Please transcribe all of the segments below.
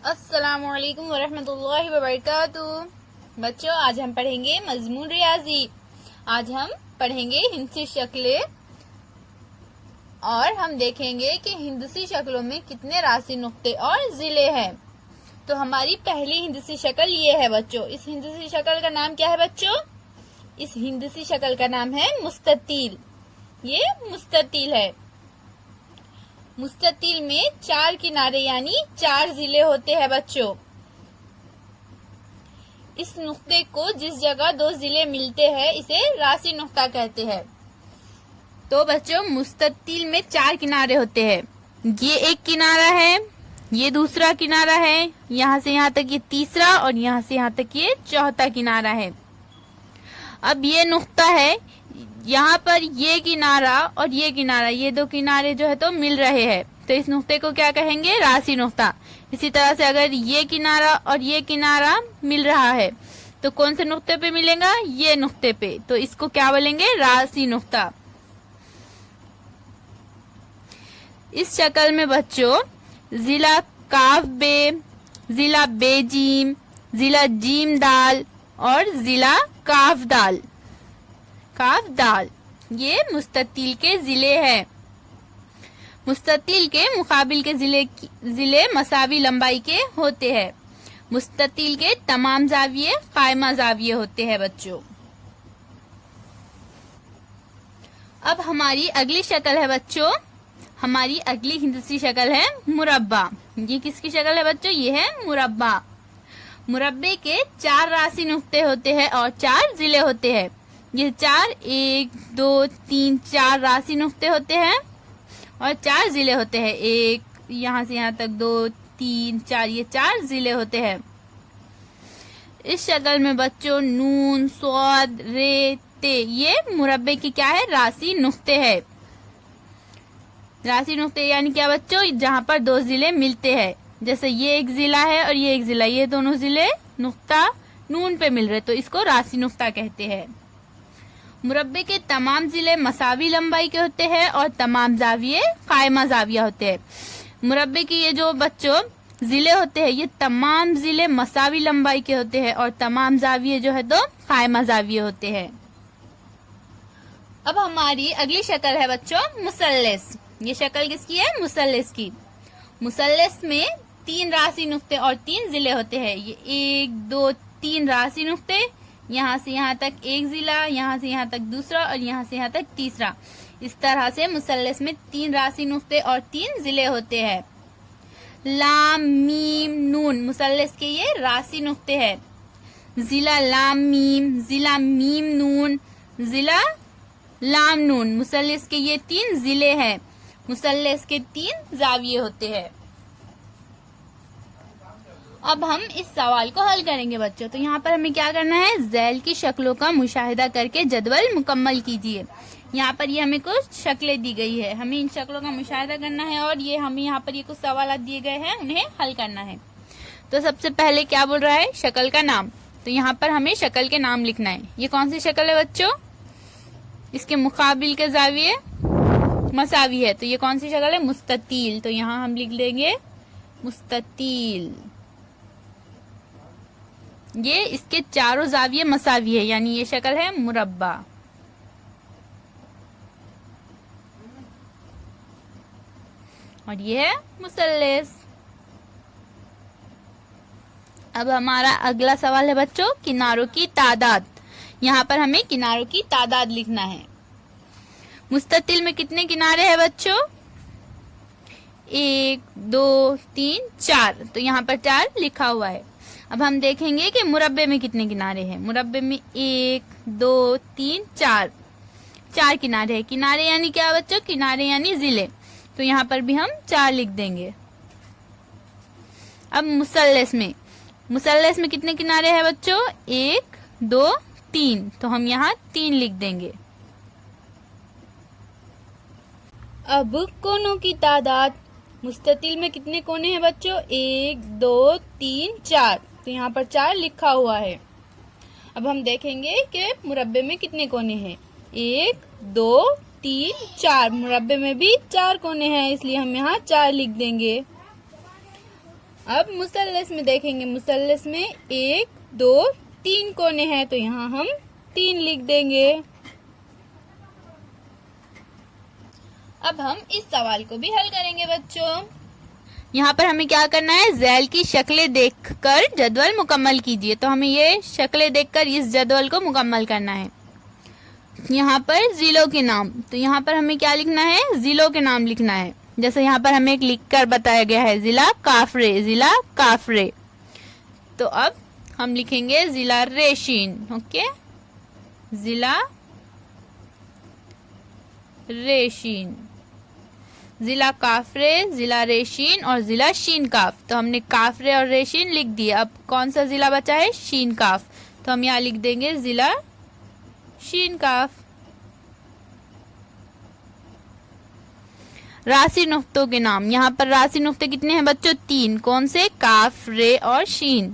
अस्सलामुअलैकुम वरहमतुल्लाहि वबरकातुहू। बच्चों, आज हम पढ़ेंगे मजमून रियाजी। आज हम पढ़ेंगे हिंदसी शक्लें और हम देखेंगे कि हिंदसी शक्लों में कितने राशि नुक्ते और जिले हैं। तो हमारी पहली हिंदसी शक्ल ये है बच्चों। इस हिंदसी शक्ल का नाम क्या है बच्चों? इस हिंदसी शक्ल का नाम है मुस्ततील। ये मुस्ततील है। मुस्ततील में 4 किनारे यानी 4 जिले होते हैं बच्चों। इस नुक्ते को जिस जगह 2 जिले मिलते हैं इसे राशि नुक्ता कहते हैं। तो बच्चों, मुस्ततील में 4 किनारे होते हैं। ये एक किनारा है, ये दूसरा किनारा है, यहाँ से यहाँ तक ये तीसरा और यहाँ से यहाँ तक ये चौथा किनारा है। अब ये नुक्ता है, यहाँ पर ये किनारा और ये किनारा, ये 2 किनारे जो है तो मिल रहे हैं, तो इस नुक्ते को क्या कहेंगे? राशि नुक्ता। इसी तरह से अगर ये किनारा और ये किनारा मिल रहा है तो कौन से नुक्ते पे मिलेगा? ये नुक्ते पे, तो इसको क्या बोलेंगे? राशि नुक्ता। इस शक्ल में बच्चों जिला काफ बे, जिला बेजीम, जिला जीम दाल और जिला काफ दाल ये मुस्ततील के जिले हैं। मुस्ततील के मुकाबिल के जिले मसावी लंबाई के होते हैं। मुस्ततील के तमाम जाविये कायमा जाविये होते हैं बच्चों। अब हमारी अगली शक्ल है बच्चों, हमारी अगली हिंदसी शक्ल है मुरब्बा। ये किसकी शक्ल है बच्चों? ये है मुरब्बा। मुरब्बे के 4 राशि नुक्ते होते हैं और 4 जिले होते हैं। ये 4 1 2 3 4 राशि नुक्ते होते हैं और 4 जिले होते हैं। एक यहाँ से यहाँ तक 2 3 4 ये 4 जिले होते हैं। इस शक्ल में बच्चों नून स्वाद रे ते ये मुरब्बे की क्या है? राशि नुक्ते है। राशि नुक्ते यानी क्या बच्चों? जहाँ पर 2 जिले मिलते हैं। जैसे ये एक जिला है और ये एक जिला, ये दोनों जिले नुक्ता नून पे मिल रहे, तो इसको राशि नुक्ता कहते हैं। मुरब्बे के तमाम जिले मसावी लंबाई के होते हैं और तमाम जाविये कायमा जाविया होते हैं। मुरब्बे के ये जो बच्चों जिले होते हैं ये तमाम जिले मसावी लंबाई के होते हैं और तमाम जाविये जो है तो कायमा जाविये होते हैं। अब हमारी अगली शक्ल है बच्चों मुसल्लस। ये शक्ल किसकी है? मुसल्लस की। मुसल्लस में 3 राशि नुक्ते और 3 जिले होते हैं। ये 1 2 3 राशि नुक्ते, यहाँ से यहाँ तक एक जिला, यहाँ से यहाँ तक दूसरा और यहाँ से यहाँ तक तीसरा। इस तरह से मुसल्लस में 3 राशि नुक्ते और 3 जिले होते हैं। लाम मीम नून मुसल्लस के ये राशि नुक्ते हैं। जिला लाम मीम, जिला मीम नून, जिला लाम नून मुसल्लस के ये 3 जिले हैं। मुसल्लस के 3 जाविये होते हैं। अब हम इस सवाल को हल करेंगे बच्चों। तो यहाँ पर हमें क्या करना है? झैल की शक्लों का मुशाहिदा करके जदवल मुकम्मल कीजिए। यहाँ पर ये हमें कुछ शक्लें दी गई है, हमें इन शक्लों का मुशाहिदा करना है और ये हमें यहाँ पर ये कुछ सवाल दिए गए हैं, उन्हें हल करना है। तो सबसे पहले क्या बोल रहा है? शक्ल का नाम। तो यहाँ पर हमें शक्ल के नाम लिखना है। ये कौन सी शक्ल है बच्चों? इसके मुकाबिल के जाविये मसावी है, तो ये कौन सी शक्ल है? मुस्ततील। तो यहाँ हम लिख लेंगे मुस्ततील। ये इसके चारों जाविये मसावी है यानी ये शक्ल है मुरब्बा। और ये है मुसल्लस। अब हमारा अगला सवाल है बच्चों किनारों की तादाद। यहाँ पर हमें किनारों की तादाद लिखना है। मुस्ततील में कितने किनारे हैं बच्चों? 1 2 3 4, तो यहाँ पर 4 लिखा हुआ है। अब हम देखेंगे कि मुरब्बे में कितने किनारे हैं। मुरब्बे में 1 2 3 4 किनारे हैं। किनारे यानी क्या बच्चों? किनारे यानी जिले, तो यहाँ पर भी हम 4 लिख देंगे। अब मुसल्लस में कितने किनारे हैं बच्चों? 1 2 3, तो हम यहाँ 3 लिख देंगे। अब कोनों की तादाद। मुस्ततील में कितने कोने हैं बच्चों? 1 2 3 4, तो यहाँ पर 4 लिखा हुआ है। अब हम देखेंगे कि मुरब्बे में कितने कोने हैं। 1 2 3 4, मुरब्बे में भी 4 कोने हैं इसलिए हम यहाँ 4 लिख देंगे। अब मुसल्लस में देखेंगे, मुसल्लस में 1 2 3 कोने हैं, तो यहाँ हम 3 लिख देंगे। अब हम इस सवाल को भी हल करेंगे बच्चों। यहाँ पर हमें क्या करना है, झैल की शक्लें देखकर जदवल मुकम्मल कीजिए। तो हमें ये शक्लें देखकर इस जदवल को मुकम्मल करना है। यहाँ पर जिलों के नाम, तो यहाँ पर हमें क्या लिखना है, जिलों के नाम लिखना है। जैसे यहाँ पर हमें एक लिखकर बताया गया है, जिला काफरे, जिला काफरे। तो अब हम लिखेंगे जिला रेशीन। ओके, जिला रेशीन, जिला काफरे, जिला रेशीन और जिला शीन काफ। तो हमने काफरे और रेशीन लिख दिया। अब कौन सा जिला बचा है, शीन काफ। तो हम यहाँ लिख देंगे जिला शीन काफ। राशि नुक्तों के नाम, यहाँ पर राशि नुक्ते कितने हैं बच्चों, 3। कौन से, काफ, रे और शीन,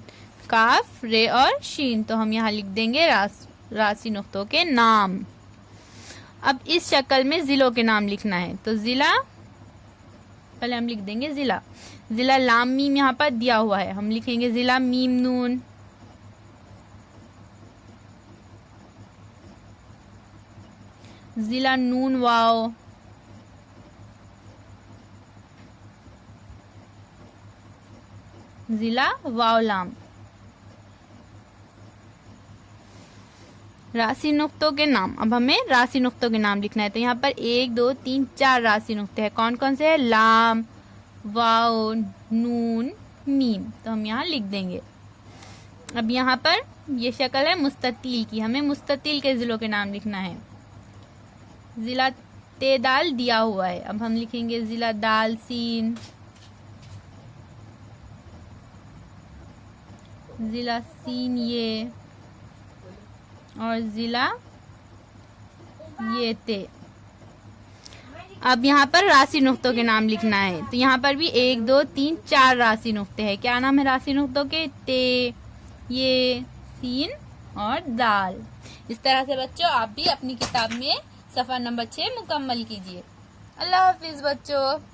काफ, रे और शीन। तो हम यहाँ लिख देंगे राशि नुक्तों के नाम। अब इस शक्ल में जिलों के नाम लिखना है। तो जिला, पहले हम लिख देंगे जिला, जिला लाम मीम यहाँ पर दिया हुआ है, हम लिखेंगे जिला मीम नून। जिला नून वाव, जिला वाव लाम। राशि नुक्तों के नाम, अब हमें राशि नुक्तों के नाम लिखना है। तो यहाँ पर 1 2 3 4 राशि नुक्ते हैं। कौन कौन से हैं, लाम, वाव, नून, मीम। तो हम यहाँ लिख देंगे। अब यहाँ पर ये शक्ल है मुस्ततील की, हमें मुस्ततील के जिलों के नाम लिखना है। जिला तेदाल दिया हुआ है, अब हम लिखेंगे जिला दाल सीन, जिला सीन ये और जिला ये ते। अब यहाँ पर राशि नुक्तों के नाम लिखना है। तो यहाँ पर भी 1 2 3 4 राशि नुक्ते हैं। क्या नाम है राशि नुक्तों के, ते, ये, सीन और दाल। इस तरह से बच्चों आप भी अपनी किताब में सफ़ा नंबर 6 मुकम्मल कीजिए। अल्लाह हाफिज बच्चों।